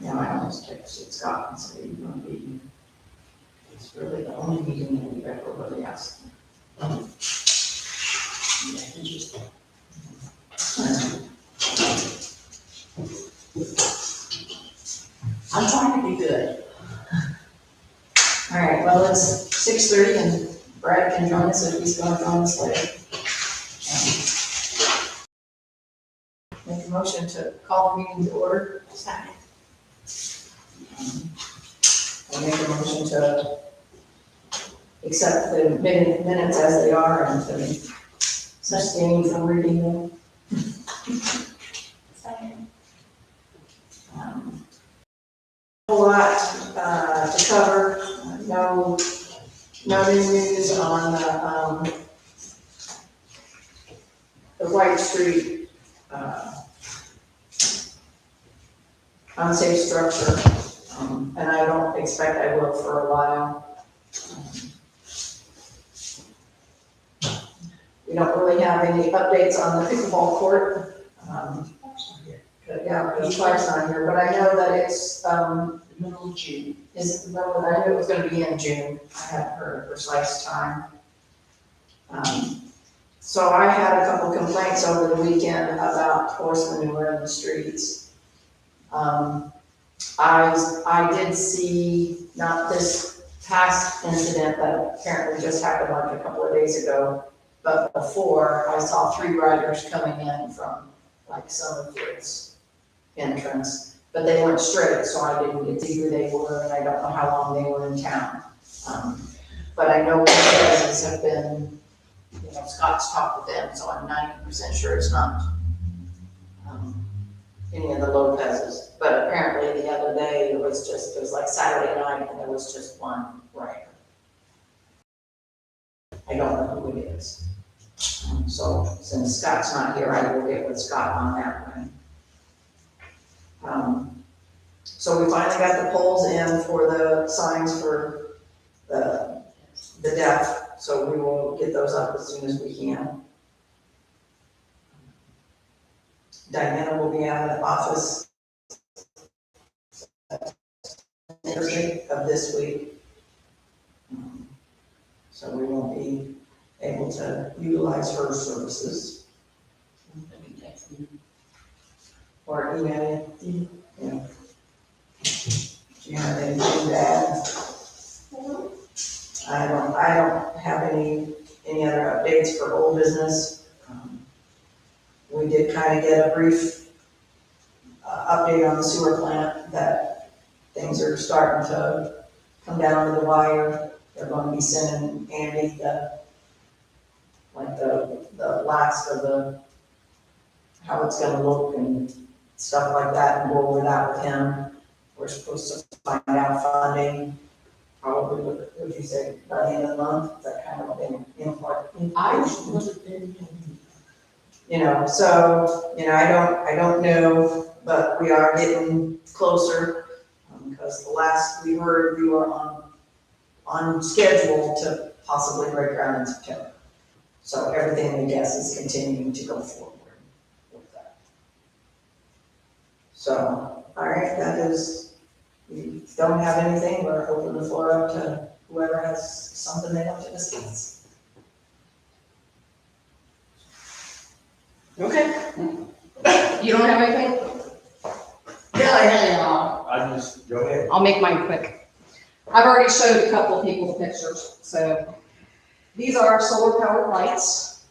Now, I almost texted Scott and said, you're going to be, it's really the only meeting that we've ever really asked. Yeah, interesting. I'm trying to be good. All right, well, it's 6:30 and Brad can join us if he's going to join us later. Make a motion to call the meeting to order. Second. I make a motion to accept the minutes as they are and to sustain from reading them. Second. A lot to cover. No new news on the White Street unsafe structure, and I don't expect I will for a while. We don't really have any updates on the pickleball court. Yeah, the Clark's not here, but I know that it's, Middle of June. I knew it was gonna be in June. I haven't heard a precise time. So I had a couple complaints over the weekend about horse manure in the streets. I did see, not this past incident that apparently just happened like a couple of days ago, but before, I saw 3 riders coming in from like Summerfield's entrance, but they went straight, so I didn't get to see who they were, and I don't know how long they were in town. But I know Lopez's have been, Scott's talked with them, so I'm 90% sure it's not any of the Lopez's. But apparently the other day, it was like Saturday night, and there was just one rider. I don't know who it is. So since Scott's not here, I will get with Scott on that one. So we finally got the poles in for the signs for the deaf, so we will get those up as soon as we can. Diana will be out of the office Thursday of this week. So we won't be able to utilize her services. Or email you. Yeah. Do you have anything to add? I don't have any other updates for old business. We did kind of get a brief update on the sewer plant that things are starting to come down to the wire. They're going to be sending Andy the last of the, how it's gonna look and stuff like that, and go over that with him. We're supposed to find out funding, probably, what would you say, by the end of the month? Is that kind of important? I wasn't there. So, I don't know, but we are getting closer, because the last we heard, we were on schedule to possibly break ground in September. So everything, I guess, is continuing to go forward with that. So, all right, that is, we don't have anything, we're open the floor up to whoever has something they want to discuss. Okay. You don't have anything? I just, go ahead. I'll make mine quick. I've already showed a couple of people the pictures, so these are solar powered lights.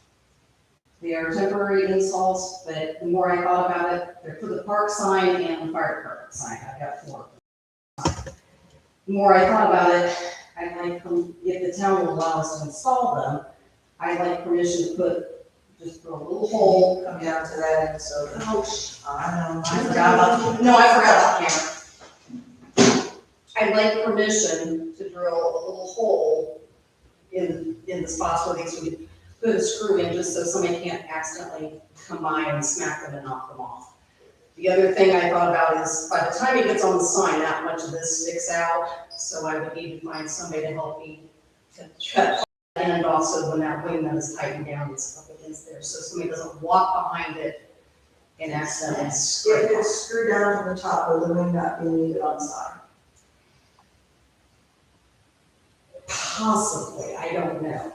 They are temporary installs, but the more I thought about it, they're for the park sign and the fire department sign. I've got 4. The more I thought about it, I'd like, if the town will allow us to install them, I'd like permission to put just a little hole. Come down to that, and so, Ouch. I forgot about No, I forgot about camera. I'd like permission to drill a little hole in the spots where these would put a screw in, just so somebody can't accidentally come by and smack them and knock them off. The other thing I thought about is, by the time it gets on the sign, not much of this sticks out, so I would need to find somebody to help me to cut in, and also when that wing that is tightened down, it's up against there, so somebody doesn't walk behind it and accidentally If scrape it's screwed down from the top, will the wing not be needed on the side? Possibly, I don't know.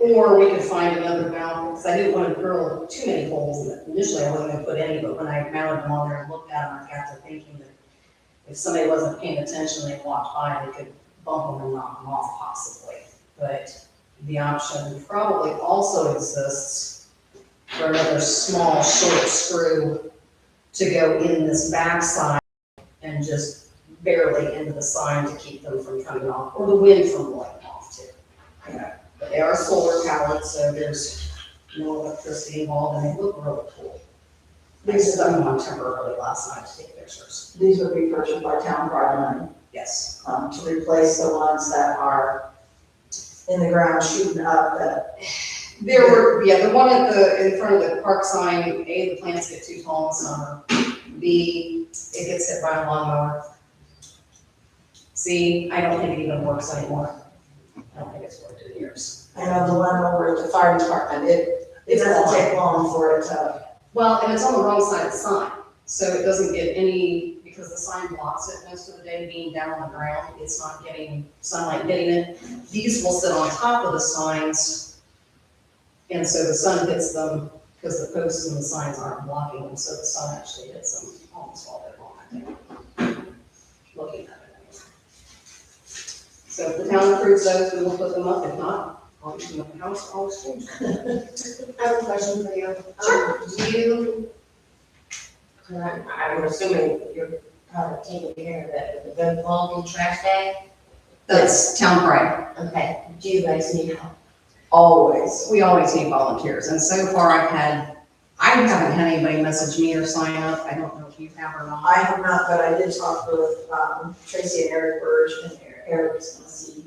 Or we could find another mount, because I didn't want to drill too many holes in it. Initially, I wasn't gonna put any, but when I mounted them on there and looked at them, I got to thinking that if somebody wasn't paying attention, they walked by, they could bump them and knock them off possibly. But the option probably also exists for another small short screw to go in this backside and just barely into the sign to keep them from coming off, or the wind from blowing off too. Okay. But they are solar powered, so there's no electricity involved, and they look really cool. I stuck them on temporarily last night to take pictures. These would be purchased by town pride money, Yes. to replace the ones that are in the ground shooting up that. There were, yeah, the one at in front of the park sign, A, the plants get too tall in summer. B, it gets hit by a lawnmower. C, I don't think it even works anymore. I don't think it's worked in years. I know the one over at the fire department, it doesn't take long for it to, Well, and it's on the wrong side of the sign, so it doesn't get any, because the sign blocks it most of the day, being down on the ground, it's not getting sunlight hitting it. These will sit on top of the signs, and so the sun hits them, because the posts and the signs aren't blocking them, so the sun actually hits them almost all day long, I think. Looking at it. So if the town approves those, we will put them up, if not, I'll use them at the house, I'll exchange them. I have a question for you. Sure. Do you, I'm assuming you're probably taking care of that, with the revolving trash bag? That's town pride. Okay, do you guys need help? always. We always need volunteers, and so far I haven't had anybody message me or sign up. I don't know if you have or not. I have not, but I did talk with, Tracy and Eric Burge, and Eric is gonna see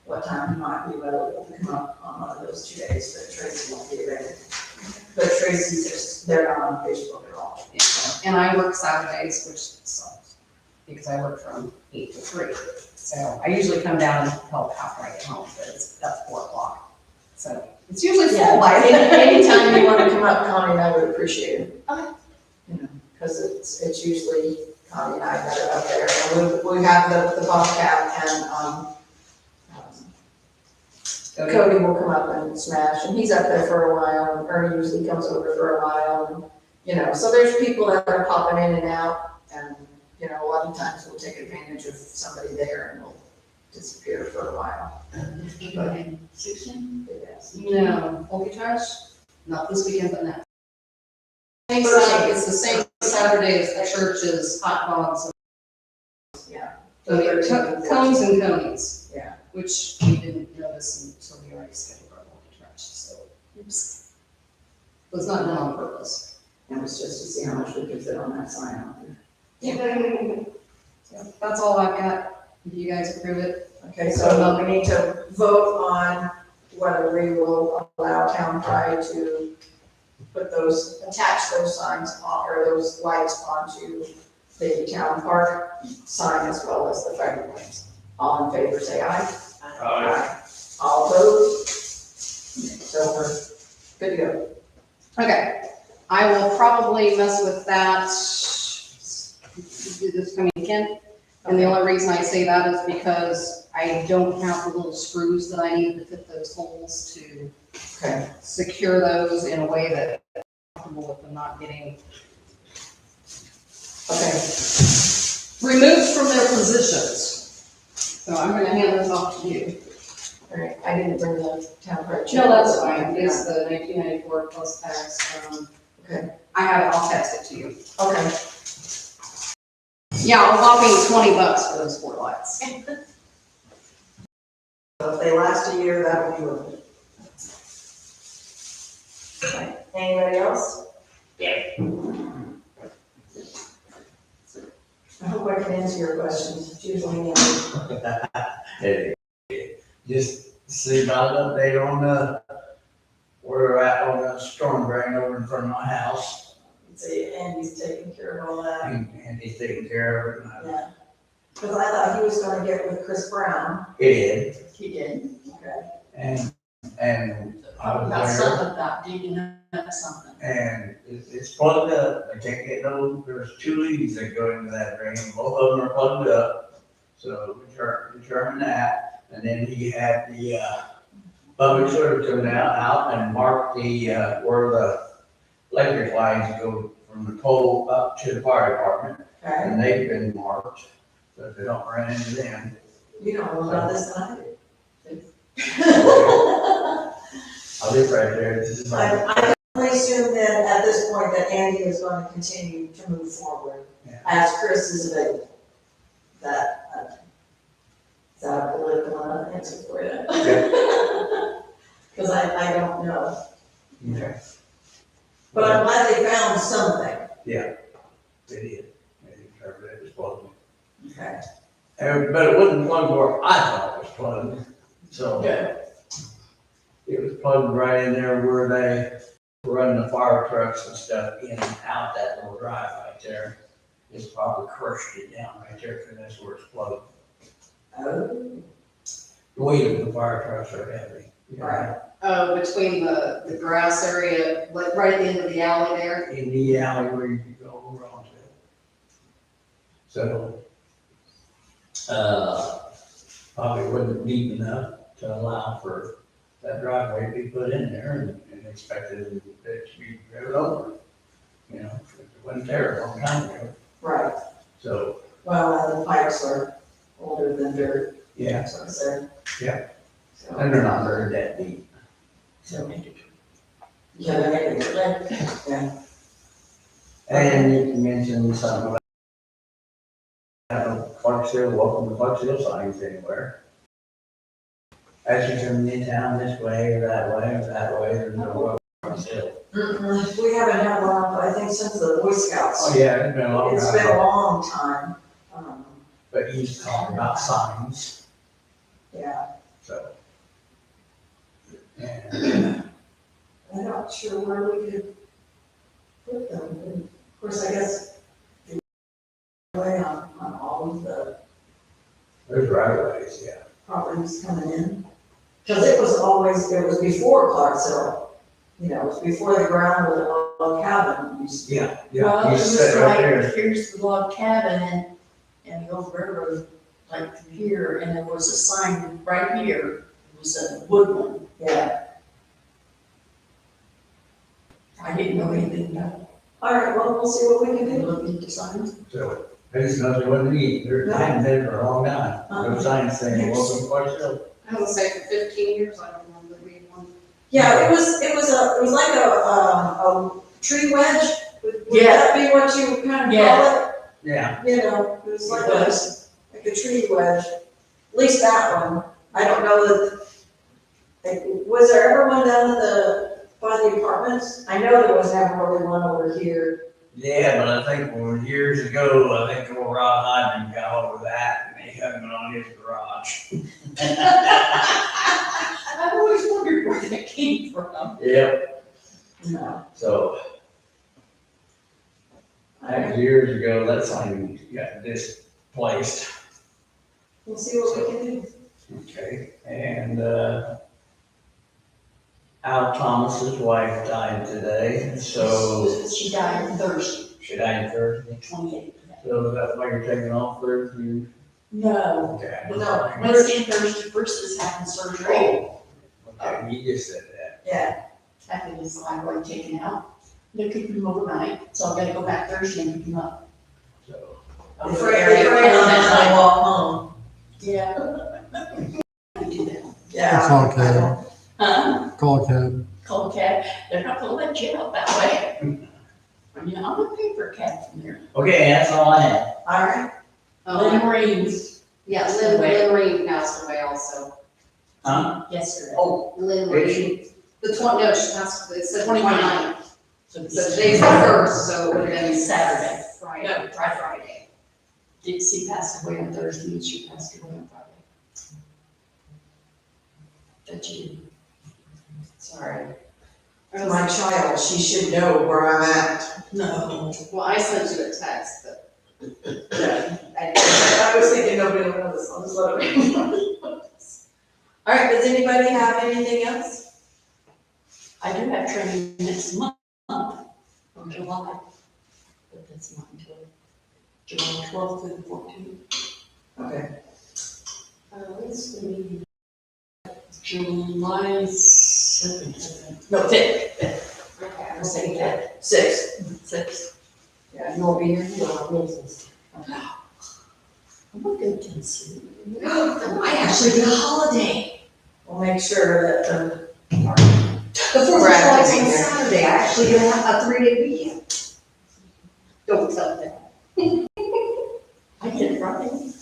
what time he might be available to come up on one of those 2 days, but Tracy won't be available. But Tracy's just, they're not on Facebook at all. And I work Saturdays, which sucks, because I work from 8 to 3. So I usually come down and help after I get home, but that's 4 o'clock. So it's usually full by then. Anytime you wanna come up, Connie and I would appreciate it. Okay. You know, cause it's usually Connie and I that are up there, and we have the Bobcat and, Cody will come up and smash, and he's up there for a while, and Ernie usually comes over for a while, and, you know, so there's people that are popping in and out, and, you know, a lot of times we'll take advantage of somebody there and we'll disappear for a while. No, bulky trash, not this weekend, but next. Same Saturday, it's the same Saturday as the church's hot dogs. Yeah. So we have cones and conies. Yeah. Which we didn't notice until we already scheduled our bulky trash, so. Oops. It was not done on purpose. It was just to see how much we could fit on that sign out there. So that's all I've got, if you guys approve it. Okay, so we need to vote on whether we will allow town pride to attach those signs on, or those lights onto the town park sign as well as the fire lanes. All in favor, say aye. Aye. All opposed? So we're good to go. Okay, I will probably mess with that this coming weekend. And the only reason I say that is because I don't have the little screws that I need to fit those holes to Okay. secure those in a way that I'm comfortable with them not getting Okay. removed from their positions. So I'm gonna hand this off to you. All right, I didn't bring the town pride. No, that's fine, it's the 1994 plus tax. Okay. I have it, I'll text it to you. Okay. Yeah, a whopping $20 for those 4 lights. So if they last a year, that will be worth it. Okay. Anybody else? Yeah. I hope I can answer your questions. It's usually me. Hey, just see about an update on where we're at on the storm drain over in front of my house. See, Andy's taking care of all that. And he's taking care of it. Yeah. Because I thought he was gonna get with Chris Brown. It is, He did. Okay. and I was About there. something about digging up That's something. And it's plugged up, they can't get no, there's 2 leads that go into that drain, both of them are plugged up. So we determined that, and then he had the, public service come out and mark the, where the electric lines go from the pole up to the fire department, Okay, and they've been marked, so they don't run into them. you don't know about this than I do. I live right there, this is I like, only assume that at this point that Andy is going to continue to move forward Yeah. as Chris is available. That, is that a political answer for you? Because I don't know, okay, but I'm glad they found something. they did, they determined it was plugged. Okay. But it wasn't plugged where I thought it was plugged, so. Good. It was plugged right in there where they run the fire trucks and stuff in and out that little drive right there. It's probably crushed it down right there, because that's where it's plugged. Oh, The weight of the fire trucks are heavy. you know. right. Oh, between the grass area, like right at the end of the alley there. In the alley where you can go over onto it. So, probably wasn't deep enough to allow for that driveway to be put in there and expected it to be driven over. You know, it wasn't there a long time ago. Right. So, Well, the pipes are older than dirt, yeah, that's what I said. Yeah. So, and they're not very that deep. so, yeah, they're making it, yeah. And you can mention something about Clarksville, welcome to Clarksville signs anywhere. As you come in town this way or that way, there's no welcome to Clarksville. We haven't had one, I think, since the Boy Scouts. Oh, yeah, it's been a long It's been a time, long time. but he's talking about signs, Yeah, so. And I'm not sure where we could put them. And of course, I guess the way on all of the there's right of ways, yeah. properties coming in. Because it was before Clarksville, you know, it was before the ground with a log cabin. used to be. Yeah, Well, it He's was set right like, there. here's the log cabin and the old railroad, like here, and there was a sign right here. It was a wood one. Yeah, I didn't know anything about it. all right, well, we'll see what we can They do. looked at the signs. So, I just know there wasn't any, there hadn't been for a long time, no signs saying welcome to Clarksville. I would say for 15 years, I don't remember there being one. Yeah, it was like a tree wedge. Would Yeah. that be what you kind of Yeah. call Yeah, it? You know, it was It like was. a tree wedge, at least that one. I don't know that, was there ever one down at by the apartments? I know there was never really one over here. yeah, but I think years ago, I think old Rod Hodgman got over that and he hung it on his garage. I've always wondered where that came from. Yep. No. So, that was years ago, that sign got displaced. We'll see what we can do. Okay, and, Al Thomas's wife died today, so She died Thursday, she died Thursday. 28th. So that's why you're taking off Thursday? No, Okay. No. Wednesday and Thursday first is having surgery. Okay, you just said that. Yeah, Having his thyroid taken out. They're keeping him overnight, so I gotta go back Thursday and pick him up. So, I'm if afraid they're I'm on that, I gonna walk home. Yeah. I do that. Yeah. It's all I don't- Call a cab. Call a cab, they're not gonna let you out that way. I mean, I'm gonna pay for a cab from there. okay, that's all I have. All right, Lynn Reeves Yeah, Lynn Reed passed away also. Huh? yesterday. Oh, Lynn Did she? Reed. The 20, no, she passed, it said 29. So So today's the first, so it would have been Saturday. Friday. No, Friday. Dixie passed away on Thursday and she passed away on Friday. That's you. Sorry. my child, she should know where I'm at. No. Well, I sent you a text, but I was thinking nobody will know this, I'll just let it. All right, does anybody have anything else? I do have training next month, from July, but that's not until July 12th through the 14th. Okay. What's the meeting? July 7th, no, 5th. Okay, I was saying that, 6th. Yeah, you won't be here? No, business. I'm not going to Tennessee. I actually get a holiday. We'll make sure that, The 4th of Brad July can is be on here. Saturday, I actually gonna have a 3-day weekend. Don't tell them. I get Friday.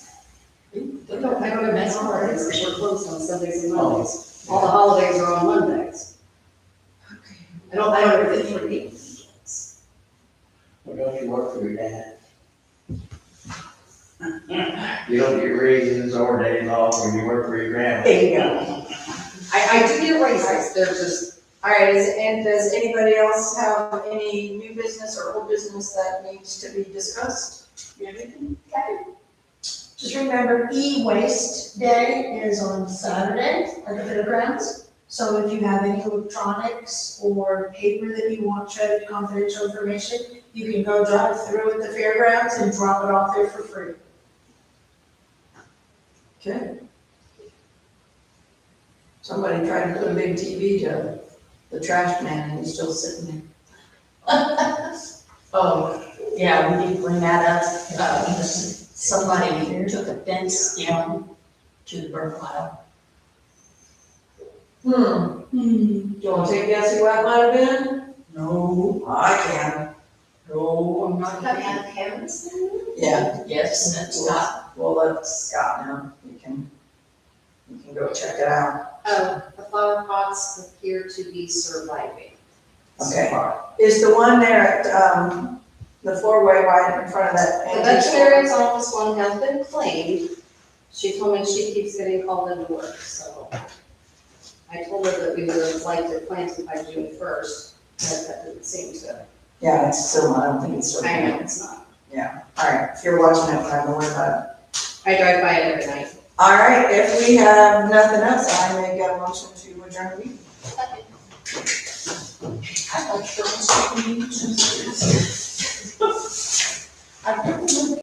I don't have mess holidays, because we're closed on Sundays and Mondays. All the holidays are on Mondays. I don't ever get 3 weekends. Well, don't you work for your dad? You don't get raises or days off when you work for your grandma. there you go. I do get raises, they're just, All right, and does anybody else have any new business or old business that needs to be discussed? You have anything? Just remember, E-Waste Day is on Saturday at the fairgrounds. So if you have any electronics or paper that you want shredded confidential information, you can go drive through at the fairgrounds and drop it off there for free. Okay. Somebody tried to put a big TV to the trash man and he's still sitting there. Oh, yeah, we need to bring that up. Somebody took a fence down to the burn pile. Do you wanna take a guess who that might have been? No. I can. No, I'm not Have gonna. you had cameras? Yeah, Yes, that's not. we'll let Scott know. You can go check it out. the flower pots appear to be surviving so Okay. far. Is the one there at, the four-way right in front of that? The antique veterinarian's office one has been claimed. She told me she keeps getting called into work, so. I told her that we would have liked it planted by June 1st, but that didn't seem to. Yeah, it's still, I don't think it's still. I know it's not. All right, if you're watching it, I'm aware about it. I drive by it every night. All right, if we have nothing else, I make a motion to adjourn the meeting. I like those. I don't remember